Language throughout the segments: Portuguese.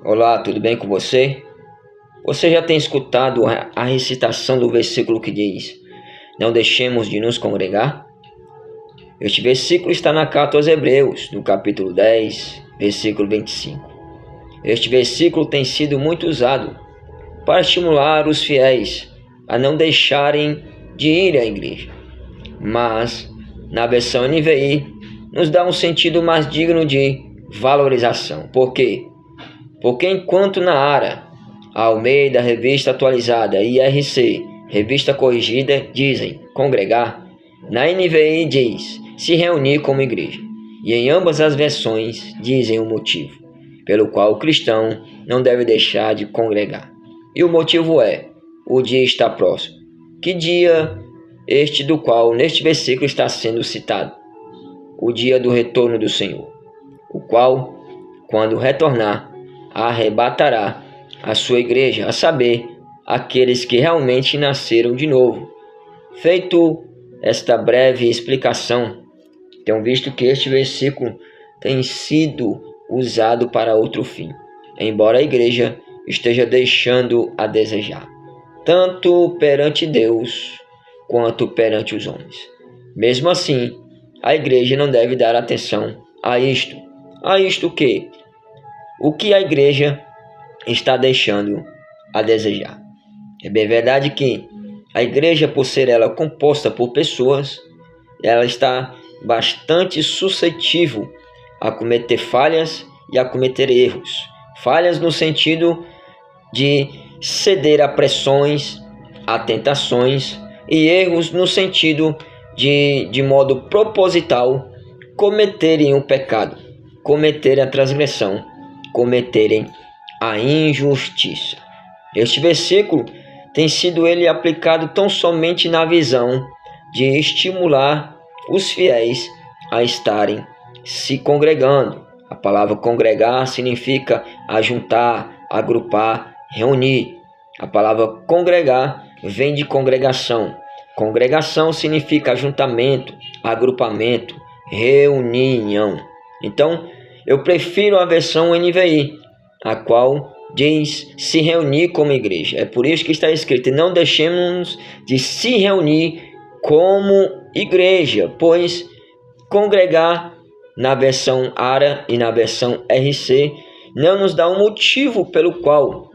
Olá, tudo bem com você? Você já tem escutado a recitação do versículo que diz: Não deixemos de nos congregar? Este versículo está na carta aos Hebreus, no capítulo 10, versículo 25. Este versículo tem sido muito usado para estimular os fiéis a não deixarem de ir à igreja. Mas, na versão NVI, nos dá um sentido mais digno de valorização. Por quê? Porque enquanto na ARA, Almeida, Revista Atualizada e IRC, Revista Corrigida, dizem congregar, na NVI diz se reunir como igreja. E em ambas as versões dizem o motivo pelo qual o cristão não deve deixar de congregar. E o motivo é: o dia está próximo. Que dia este do qual neste versículo está sendo citado? O dia do retorno do Senhor, o qual, quando retornar, arrebatará a sua igreja, a saber, aqueles que realmente nasceram de novo. Feito esta breve explicação, tenho visto que este versículo tem sido usado para outro fim, embora a igreja esteja deixando a desejar, tanto perante Deus quanto perante os homens. Mesmo assim, a igreja não deve dar atenção a isto. A isto que? O que a igreja está deixando a desejar. É bem verdade que a igreja, por ser ela composta por pessoas, ela está bastante suscetível a cometer falhas e a cometer erros. Falhas no sentido de ceder a pressões, a tentações, e erros no sentido de modo proposital, cometerem o pecado, cometerem a transgressão, cometerem a injustiça. Este versículo tem sido ele aplicado tão somente na visão de estimular os fiéis a estarem se congregando. A palavra congregar significa ajuntar, agrupar, reunir. A palavra congregar vem de congregação. Congregação significa ajuntamento, agrupamento, reunião. Então, eu prefiro a versão NVI, a qual diz se reunir como igreja. É por isso que está escrito: não deixemos de se reunir como igreja, pois congregar na versão ARA e na versão RC não nos dá um motivo pelo qual,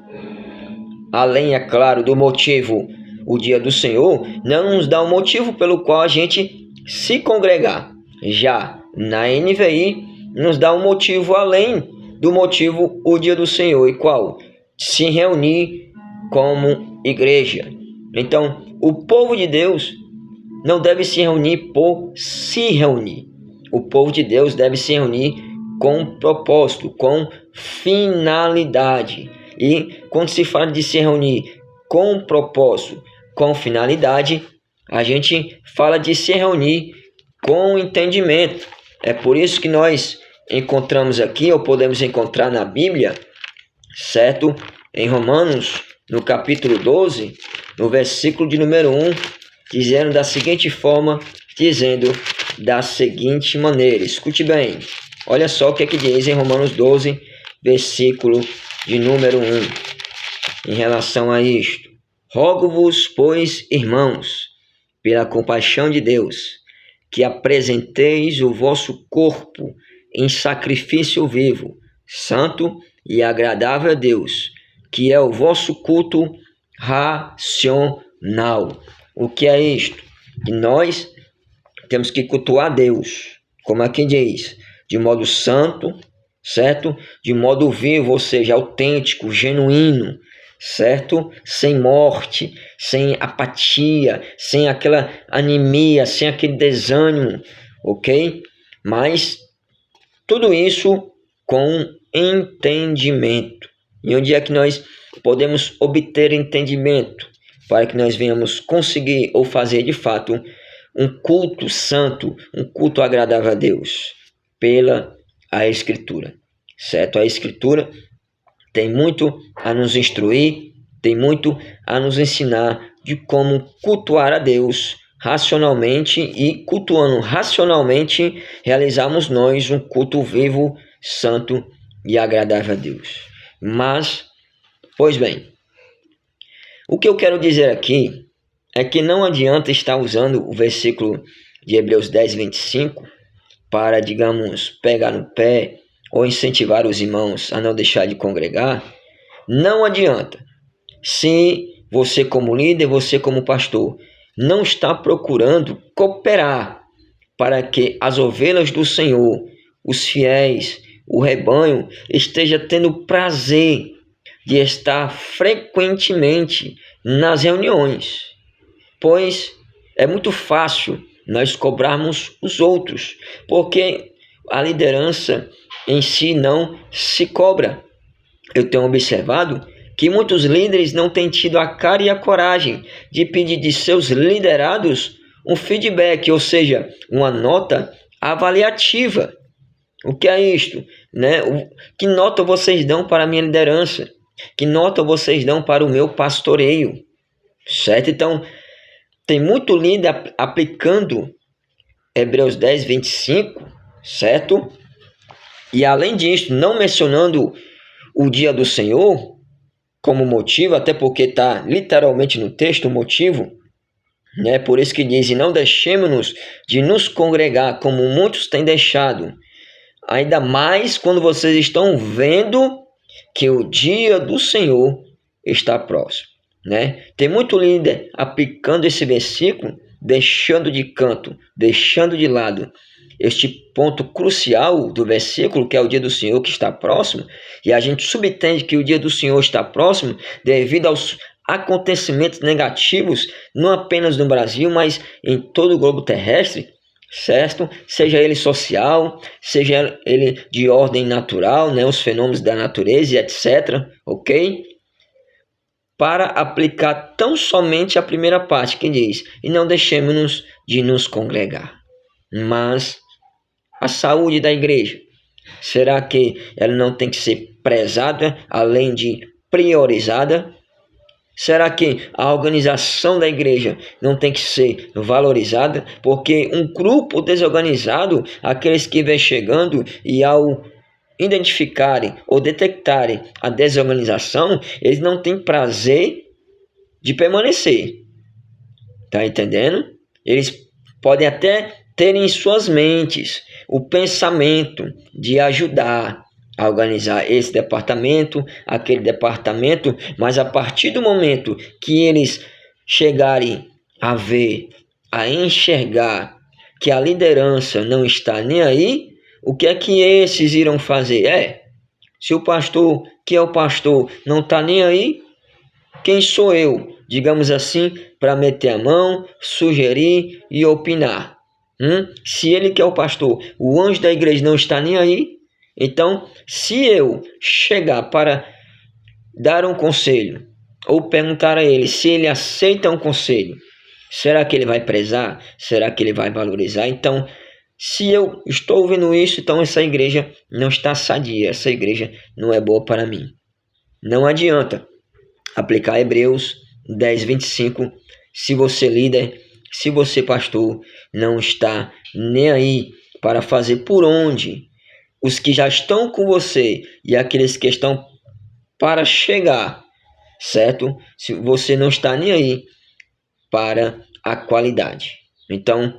além, é claro, do motivo, o dia do Senhor, não nos dá um motivo pelo qual a gente se congregar. Já na NVI, nos dá um motivo além do motivo, o dia do Senhor. E qual? Se reunir como igreja. Então, o povo de Deus não deve se reunir por se reunir. O povo de Deus deve se reunir com propósito, com finalidade. E quando se fala de se reunir com propósito, com finalidade, a gente fala de se reunir com entendimento. É por isso que nós encontramos aqui, ou podemos encontrar na Bíblia, certo? Em Romanos, no capítulo 12, no versículo de número 1, dizendo da seguinte forma, dizendo da seguinte maneira. Escute bem, olha só o que é que diz em Romanos 12, versículo de número 1, em relação a isto. Rogo-vos, pois, irmãos, pela compaixão de Deus, que apresenteis o vosso corpo em sacrifício vivo, santo e agradável a Deus, que é o vosso culto racional. O que é isto? Que nós temos que cultuar Deus, como aqui diz, de modo santo, certo? De modo vivo, ou seja, autêntico, genuíno, certo? Sem morte, sem apatia, sem aquela anemia, sem aquele desânimo, ok? Mas tudo isso com entendimento. E onde é que nós podemos obter entendimento para que nós venhamos conseguir ou fazer de fato um culto santo, um culto agradável a Deus? Pela a Escritura, certo? A Escritura tem muito a nos instruir, tem muito a nos ensinar de como cultuar a Deus racionalmente, e cultuando racionalmente, realizarmos nós um culto vivo, santo e agradável a Deus. Mas, pois bem, o que eu quero dizer aqui é que não adianta estar usando o versículo de Hebreus 10, 25 para, digamos, pegar no pé ou incentivar os irmãos a não deixar de congregar. Não adianta. Se você como líder, você como pastor, não está procurando cooperar para que as ovelhas do Senhor, os fiéis, o rebanho, esteja tendo prazer de estar frequentemente nas reuniões, pois é muito fácil nós cobrarmos os outros, porque a liderança em si não se cobra. Eu tenho observado que muitos líderes não têm tido a cara e a coragem de pedir de seus liderados um feedback, ou seja, uma nota avaliativa. O que é isto? Que nota vocês dão para a minha liderança? Que nota vocês dão para o meu pastoreio? Certo? Então, tem muito líder aplicando Hebreus 10, 25, certo? E além disso, não mencionando o dia do Senhor como motivo, até porque está literalmente no texto o motivo, por isso que diz, e não deixemos-nos de nos congregar como muitos têm deixado, ainda mais quando vocês estão vendo que o dia do Senhor está próximo. Tem muito líder aplicando esse versículo, deixando de canto, deixando de lado este ponto crucial do versículo, que é o dia do Senhor que está próximo, e a gente subentende que o dia do Senhor está próximo devido aos acontecimentos negativos, não apenas no Brasil, mas em todo o globo terrestre, certo? Seja ele social, seja ele de ordem natural, os fenômenos da natureza e etc, ok? Para aplicar tão somente a primeira parte que diz, e não deixemos-nos de nos congregar. Mas a saúde da igreja, será que ela não tem que ser prezada, além de priorizada? Será que a organização da igreja não tem que ser valorizada? Porque um grupo desorganizado, aqueles que vêm chegando e ao identificarem ou detectarem a desorganização, eles não têm prazer de permanecer. Tá entendendo? Eles podem até ter em suas mentes o pensamento de ajudar a organizar esse departamento, aquele departamento, mas a partir do momento que eles chegarem a ver, a enxergar que a liderança não está nem aí, o que é que esses irão fazer? Se o pastor, que é o pastor, não está nem aí, quem sou eu, digamos assim, para meter a mão, sugerir e opinar? Se ele que é o pastor, o anjo da igreja não está nem aí, então, se eu chegar para dar um conselho, ou perguntar a ele se ele aceita um conselho, será que ele vai prezar? Será que ele vai valorizar? Então, se eu estou ouvindo isso, então essa igreja não está sadia, essa igreja não é boa para mim. Não adianta aplicar Hebreus 10, 25, se você líder, se você pastor, não está nem aí para fazer por onde os que já estão com você e aqueles que estão para chegar, certo? Se você não está nem aí para a qualidade. Então,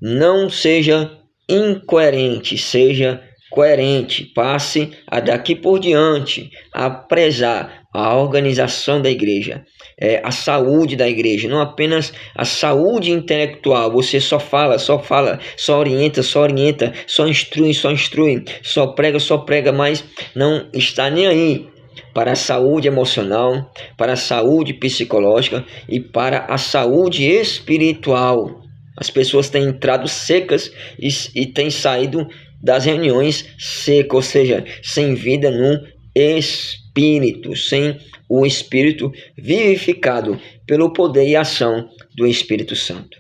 não seja incoerente, seja coerente. Passe a daqui por diante a prezar a organização da igreja, a saúde da igreja, não apenas a saúde intelectual. Você só fala, só orienta, só instrui, só prega, mas não está nem aí para a saúde emocional, para a saúde psicológica e para a saúde espiritual. As pessoas têm entrado secas e têm saído das reuniões secas, ou seja, sem vida no espírito, sem o espírito vivificado pelo poder e ação do Espírito Santo.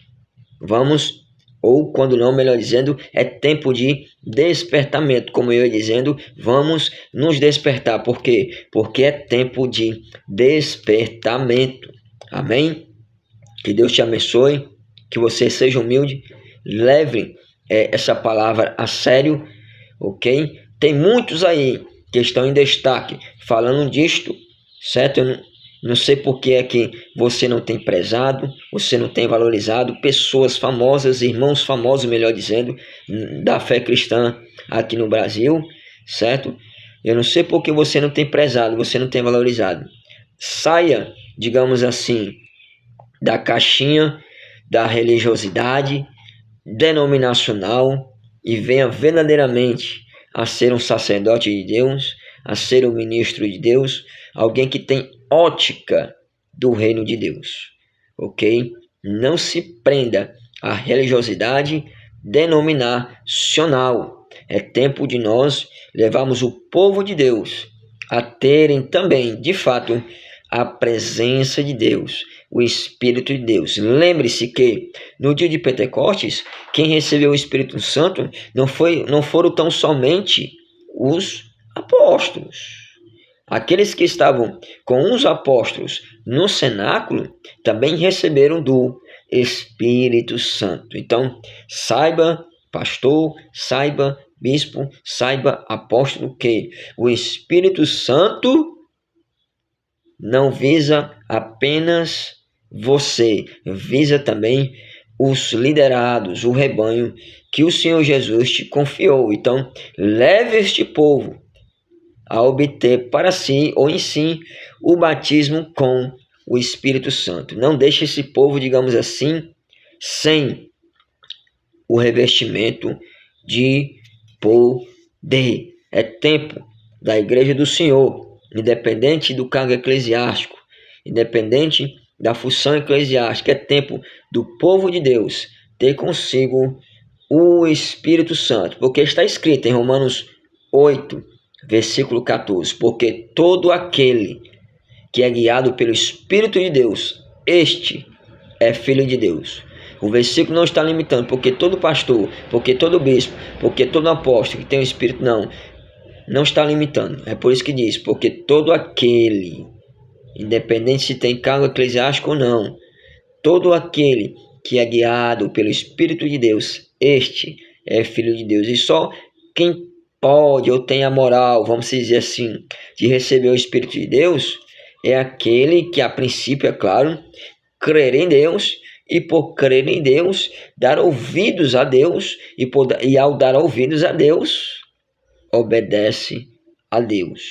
Ou quando não, melhor dizendo, é tempo de despertamento. Como eu ia dizendo, vamos nos despertar. Por quê? Porque é tempo de despertamento. Amém? Que Deus te abençoe, que você seja humilde, leve essa palavra a sério, ok? Tem muitos aí que estão em destaque falando disto, certo? Eu não sei por que é que você não tem prezado, você não tem valorizado pessoas famosas, irmãos famosos, melhor dizendo, da fé cristã aqui no Brasil, certo? Eu não sei por que você não tem prezado, você não tem valorizado. Saia, digamos assim, da caixinha da religiosidade denominacional e venha verdadeiramente a ser um sacerdote de Deus, a ser um ministro de Deus, alguém que tem ótica do reino de Deus, ok? Não se prenda à religiosidade denominacional. É tempo de nós levarmos o povo de Deus a terem também, de fato, a presença de Deus, o Espírito de Deus. Lembre-se que no dia de Pentecostes, quem recebeu o Espírito Santo não foram tão somente os apóstolos. Aqueles que estavam com os apóstolos no cenáculo também receberam do Espírito Santo. Então, saiba, pastor, saiba, bispo, saiba, apóstolo, que o Espírito Santo não visa apenas você, visa também os liderados, o rebanho que o Senhor Jesus te confiou. Então, leve este povo a obter para si ou em si o batismo com o Espírito Santo. Não deixe esse povo, digamos assim, sem o revestimento de poder. É tempo da Igreja do Senhor, independente do cargo eclesiástico, independente da função eclesiástica, é tempo do povo de Deus ter consigo o Espírito Santo, porque está escrito em Romanos 8, versículo 14, porque todo aquele que é guiado pelo Espírito de Deus, este é filho de Deus. O versículo não está limitando, porque todo pastor, porque todo bispo, porque todo apóstolo que tem o Espírito, não está limitando. É por isso que diz, porque todo aquele, independente se tem cargo eclesiástico ou não, todo aquele que é guiado pelo Espírito de Deus, este é filho de Deus. E só quem pode ou tem a moral, vamos dizer assim, de receber o Espírito de Deus, é aquele que, a princípio, é claro, crer em Deus, e por crer em Deus, dar ouvidos a Deus, e ao dar ouvidos a Deus, obedece a Deus.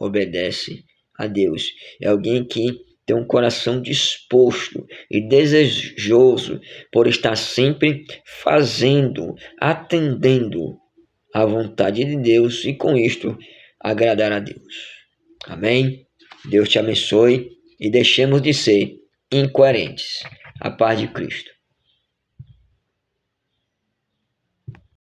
Obedece a Deus. É alguém que tem um coração disposto e desejoso por estar sempre fazendo, atendendo à vontade de Deus e com isto agradar a Deus. Amém? Deus te abençoe e deixemos de ser incoerentes. A paz de Cristo.